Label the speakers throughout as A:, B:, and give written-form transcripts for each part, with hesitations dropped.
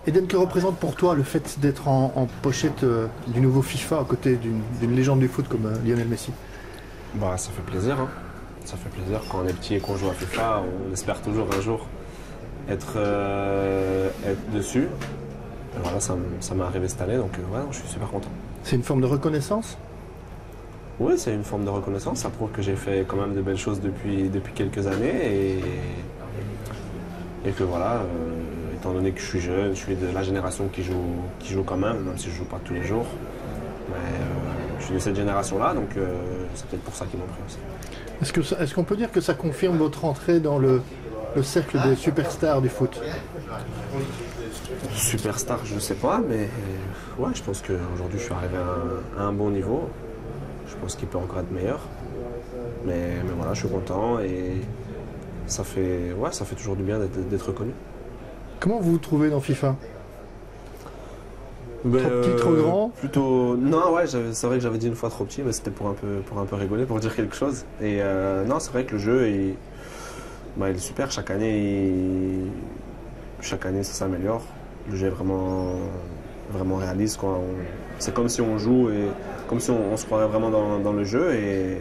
A: Eden, que représente pour toi le fait d'être en pochette du nouveau FIFA à côté d'une légende du foot comme Lionel Messi?
B: Bah, ça fait plaisir, hein. Ça fait plaisir quand on est petit et qu'on joue à FIFA, on espère toujours un jour être dessus. Et voilà, ça m'est arrivé cette année, donc ouais, je suis super content.
A: C'est une forme de reconnaissance?
B: Oui, c'est une forme de reconnaissance. Ça prouve que j'ai fait quand même de belles choses depuis quelques années et que voilà, étant donné que je suis jeune, je suis de la génération qui joue quand même si je joue pas tous les jours. Mais je suis de cette génération-là, donc c'est peut-être pour ça qu'ils m'ont pris aussi.
A: Est-ce qu'on peut dire que ça confirme votre entrée dans le cercle des superstars du foot?
B: Superstar, je ne sais pas, mais ouais, je pense qu'aujourd'hui je suis arrivé à un bon niveau. Je pense qu'il peut encore être meilleur. Mais voilà, je suis content et ça fait toujours du bien d'être reconnu.
A: Comment vous vous trouvez dans FIFA?
B: Ben,
A: trop petit, trop grand?
B: Plutôt. Non, ouais, c'est vrai que j'avais dit une fois trop petit, mais c'était pour un peu rigoler, pour dire quelque chose. Et non, c'est vrai que le jeu il est super. Chaque année, ça s'améliore. Le jeu est vraiment réaliste, quoi. C'est comme si on joue et comme si on se croirait vraiment dans le jeu et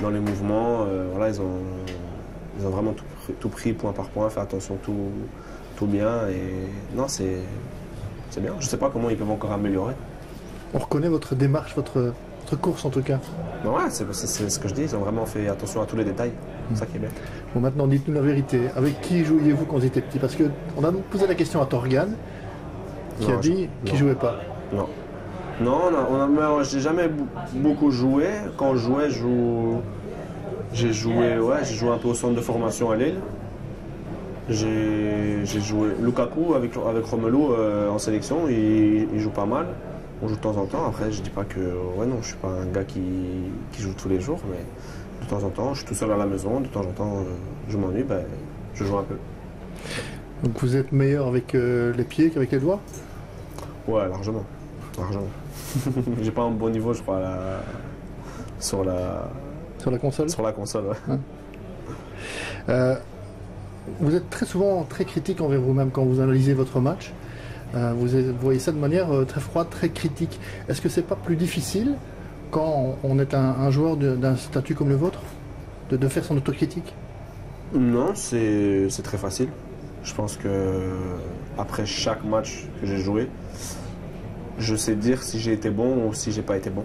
B: dans les mouvements. Voilà, ils ont vraiment tout pris point par point, fait attention tout bien. Et non, c'est bien. Je ne sais pas comment ils peuvent encore améliorer.
A: On reconnaît votre démarche, votre course en tout cas.
B: Ben ouais, c'est ce que je dis. Ils ont vraiment fait attention à tous les détails. C'est ça qui est bien.
A: Bon, maintenant, dites-nous la vérité. Avec qui jouiez-vous quand vous étiez petit? Parce qu'on a posé la question à Torgan, qui a dit qu'il ne jouait pas.
B: Non. Non, j'ai jamais beaucoup joué. Quand je jouais, j'ai joué un peu au centre de formation à Lille. J'ai joué Lukaku avec Romelu en sélection, il joue pas mal. On joue de temps en temps. Après, je dis pas que non, je suis pas un gars qui joue tous les jours, mais de temps en temps, je suis tout seul à la maison. De temps en temps, je m'ennuie, je joue un peu.
A: Donc vous êtes meilleur avec les pieds qu'avec les doigts?
B: Ouais, largement. J'ai pas un bon niveau, je crois, sur la
A: console.
B: Sur la console, ouais.
A: Vous êtes très souvent très critique envers vous-même quand vous analysez votre match. Vous voyez ça de manière très froide, très critique. Est-ce que c'est pas plus difficile quand on est un joueur d'un statut comme le vôtre de faire son autocritique?
B: Non, c'est très facile. Je pense que après chaque match que j'ai joué, je sais dire si j'ai été bon ou si j'ai pas été bon,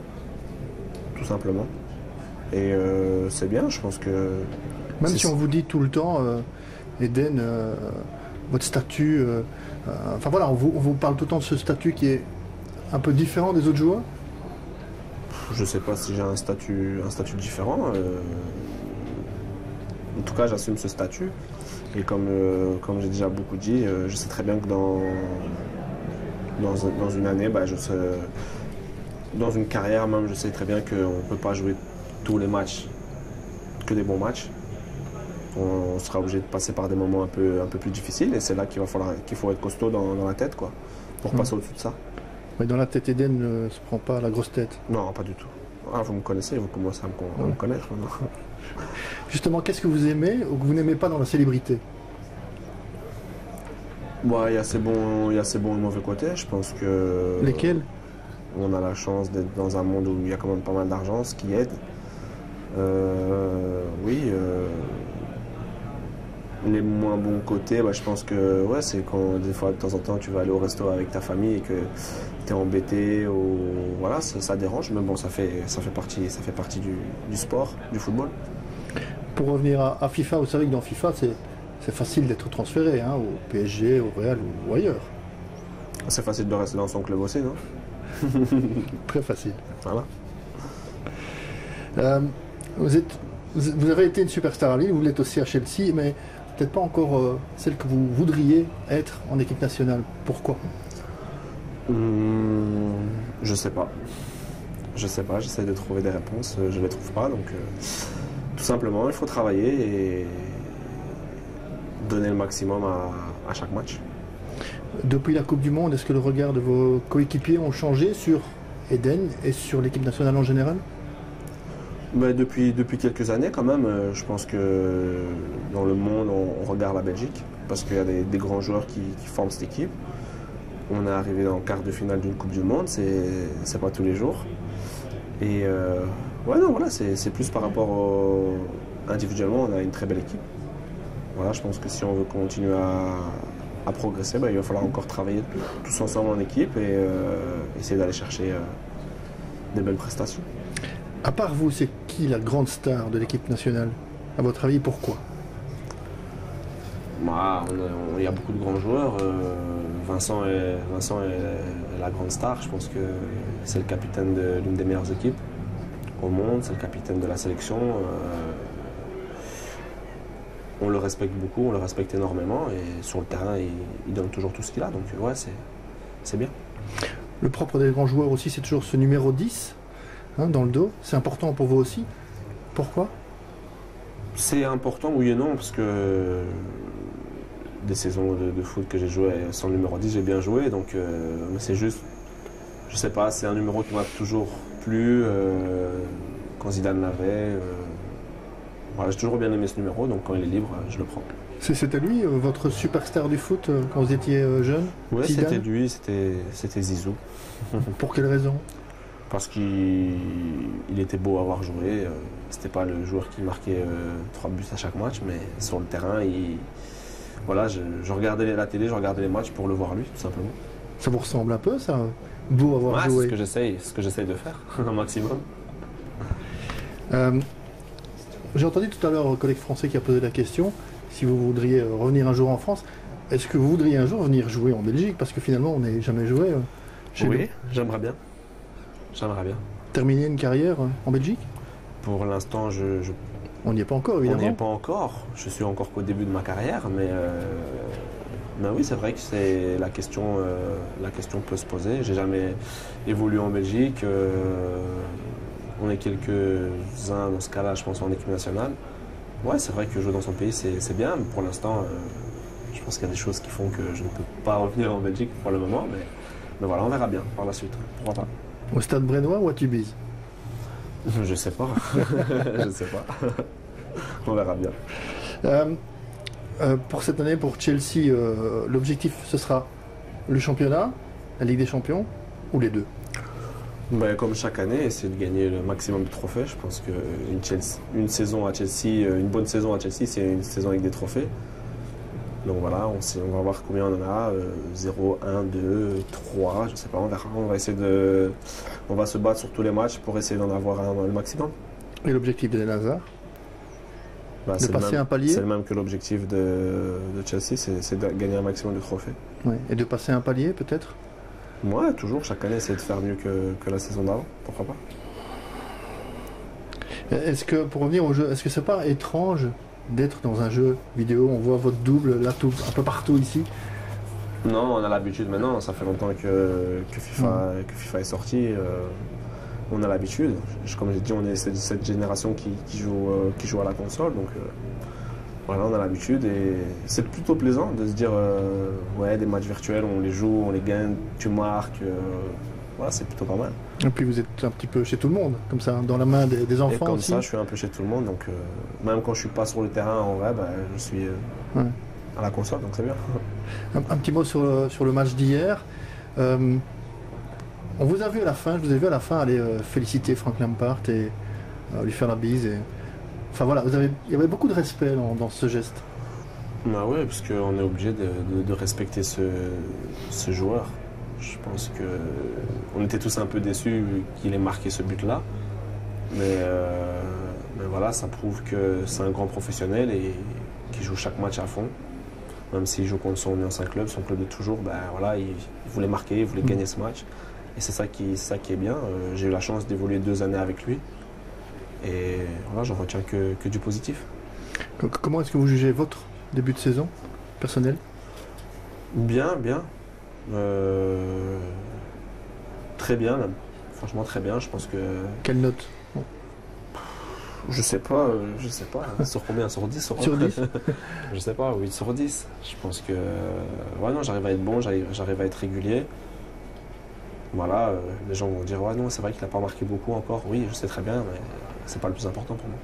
B: tout simplement. Et c'est bien, je pense que...
A: Même si on vous dit tout le temps, Eden, votre statut... enfin voilà, on vous parle tout le temps de ce statut qui est un peu différent des autres joueurs?
B: Je sais pas si j'ai un statut différent. En tout cas, j'assume ce statut. Et comme j'ai déjà beaucoup dit, je sais très bien que dans une année, dans une carrière même, je sais très bien qu'on ne peut pas jouer tous les matchs, que des bons matchs. On sera obligé de passer par des moments un peu plus difficiles et c'est là qu'il faut être costaud dans la tête, quoi, pour passer au-dessus de ça.
A: Mais dans la tête, Eden ne se prend pas la grosse tête?
B: Non, pas du tout. Ah, vous me connaissez, vous commencez à me connaître maintenant.
A: Justement, qu'est-ce que vous aimez ou que vous n'aimez pas dans la célébrité?
B: Il y a ses bons et mauvais côtés. Je pense que...
A: Lesquels?
B: On a la chance d'être dans un monde où il y a quand même pas mal d'argent, ce qui aide. Les moins bons côtés, je pense que c'est quand des fois de temps en temps tu vas aller au resto avec ta famille et que tu es embêté ou voilà, ça dérange, mais bon, ça fait partie du sport, du football.
A: Pour revenir à FIFA, vous savez que dans FIFA c'est facile d'être transféré au PSG, au Real ou ailleurs.
B: C'est facile de rester dans son club aussi, non?
A: Très facile.
B: Voilà.
A: Vous avez été une superstar à Lille, vous l'êtes aussi à Chelsea, mais peut-être pas encore celle que vous voudriez être en équipe nationale. Pourquoi?
B: Je sais pas. J'essaie de trouver des réponses, je les trouve pas, donc tout simplement il faut travailler et donner le maximum à chaque match.
A: Depuis la Coupe du Monde, est-ce que le regard de vos coéquipiers ont changé sur Eden et sur l'équipe nationale en général?
B: Depuis quelques années quand même, je pense que dans le monde on regarde la Belgique parce qu'il y a des grands joueurs qui forment cette équipe. On est arrivé en quart de finale d'une Coupe du Monde, c'est pas tous les jours. Et ouais, non, voilà, c'est plus par rapport individuellement, on a une très belle équipe. Voilà, je pense que si on veut continuer à progresser, il va falloir encore travailler tous ensemble en équipe et essayer d'aller chercher des belles prestations.
A: À part vous, c'est qui la grande star de l'équipe nationale? À votre avis, pourquoi?
B: Il y a beaucoup de grands joueurs. Vincent est la grande star. Je pense que c'est le capitaine de l'une des meilleures équipes au monde. C'est le capitaine de la sélection. On le respecte beaucoup, on le respecte énormément. Et sur le terrain, il donne toujours tout ce qu'il a. Donc ouais, c'est bien.
A: Le propre des grands joueurs aussi, c'est toujours ce numéro 10 dans le dos. C'est important pour vous aussi. Pourquoi?
B: C'est important, oui et non, parce que des saisons de foot que j'ai joué sans le numéro 10, j'ai bien joué. Donc c'est juste, je sais pas, c'est un numéro qui m'a toujours plu. Quand Zidane l'avait, voilà, j'ai toujours bien aimé ce numéro, donc quand il est libre, je le prends.
A: C'était lui, votre superstar du foot quand vous étiez jeune?
B: Oui, c'était lui, c'était Zizou.
A: Pour quelle raison?
B: Parce qu'il était beau à avoir joué. C'était pas le joueur qui marquait 3 buts à chaque match, mais sur le terrain, voilà, je regardais la télé, je regardais les matchs pour le voir lui, tout simplement.
A: Ça vous ressemble un peu, ça? Beau avoir joué.
B: C'est ce que j'essaye de faire, un maximum.
A: J'ai entendu tout à l'heure un collègue français qui a posé la question, si vous voudriez revenir un jour en France, est-ce que vous voudriez un jour venir jouer en Belgique? Parce que finalement, on n'est jamais joué chez nous.
B: Oui, j'aimerais bien. J'aimerais bien.
A: Terminer une carrière en Belgique?
B: Pour l'instant,
A: on n'y est pas encore, évidemment.
B: On n'y est pas encore. Je suis encore qu'au début de ma carrière, mais oui, c'est vrai que la question peut se poser. J'ai jamais évolué en Belgique. On est quelques-uns dans ce cas-là, je pense, en équipe nationale. Ouais, c'est vrai que jouer dans son pays, c'est bien, mais pour l'instant, je pense qu'il y a des choses qui font que je ne peux pas revenir en Belgique pour le moment, mais voilà, on verra bien par la suite. Pourquoi pas.
A: Au Stade Brennois ou à Tubize?
B: Je sais pas. Je sais pas. On verra bien.
A: Pour cette année, pour Chelsea, l'objectif, ce sera le championnat, la Ligue des Champions, ou les deux?
B: Comme chaque année, essayer de gagner le maximum de trophées. Je pense qu'une saison à Chelsea, une bonne saison à Chelsea, c'est une saison avec des trophées. Donc voilà, on va voir combien on en a. 0, 1, 2, 3, je sais pas, on verra. On va se battre sur tous les matchs pour essayer d'en avoir le maximum.
A: Et l'objectif d'Eden Hazard? De passer un palier?
B: C'est le même que l'objectif de Chelsea, c'est de gagner un maximum de trophées.
A: Ouais. Et de passer un palier peut-être?
B: Ouais, toujours, chaque année, essayer de faire mieux que la saison d'avant, pourquoi pas.
A: Est-ce que, pour revenir au jeu, est-ce que c'est pas étrange d'être dans un jeu vidéo? On voit votre double là un peu partout ici.
B: Non, on a l'habitude maintenant, ça fait longtemps que FIFA est sorti. On a l'habitude. Comme j'ai dit, on est cette génération qui joue à la console, donc voilà, on a l'habitude et c'est plutôt plaisant de se dire ouais, des matchs virtuels, on les joue, on les gagne, tu marques, voilà, c'est plutôt pas mal.
A: Et puis vous êtes un petit peu chez tout le monde, comme ça, dans la main des enfants.
B: Et comme
A: aussi.
B: Ça, je suis un peu chez tout le monde, donc même quand je suis pas sur le terrain en vrai, je suis à la console, donc c'est bien.
A: Un petit mot sur le match d'hier. On vous a vu à la fin, je vous ai vu à la fin aller féliciter Frank Lampard et lui faire la bise. Enfin voilà, il y avait beaucoup de respect dans ce geste.
B: Bah ouais, parce qu'on est obligé de respecter ce joueur. Je pense qu'on était tous un peu déçus qu'il ait marqué ce but-là. Mais voilà, ça prouve que c'est un grand professionnel et qu'il joue chaque match à fond. Même s'il joue contre son ancien club, son club de toujours, voilà, il voulait marquer, il voulait gagner ce match. Et c'est ça qui est bien. J'ai eu la chance d'évoluer 2 années avec lui. Et voilà, j'en retiens que du positif.
A: Comment est-ce que vous jugez votre début de saison personnel?
B: Bien. Très bien même. Franchement très bien, je pense que...
A: Quelle note?
B: Je sais pas. Sur combien? Sur 10?
A: Sur 10
B: Je sais pas, 8 sur 10. Je pense que... Ouais, non, j'arrive à être bon, j'arrive à être régulier. Voilà, les gens vont dire, ouais, non, c'est vrai qu'il n'a pas marqué beaucoup encore. Oui, je sais très bien, mais c'est pas le plus important pour moi.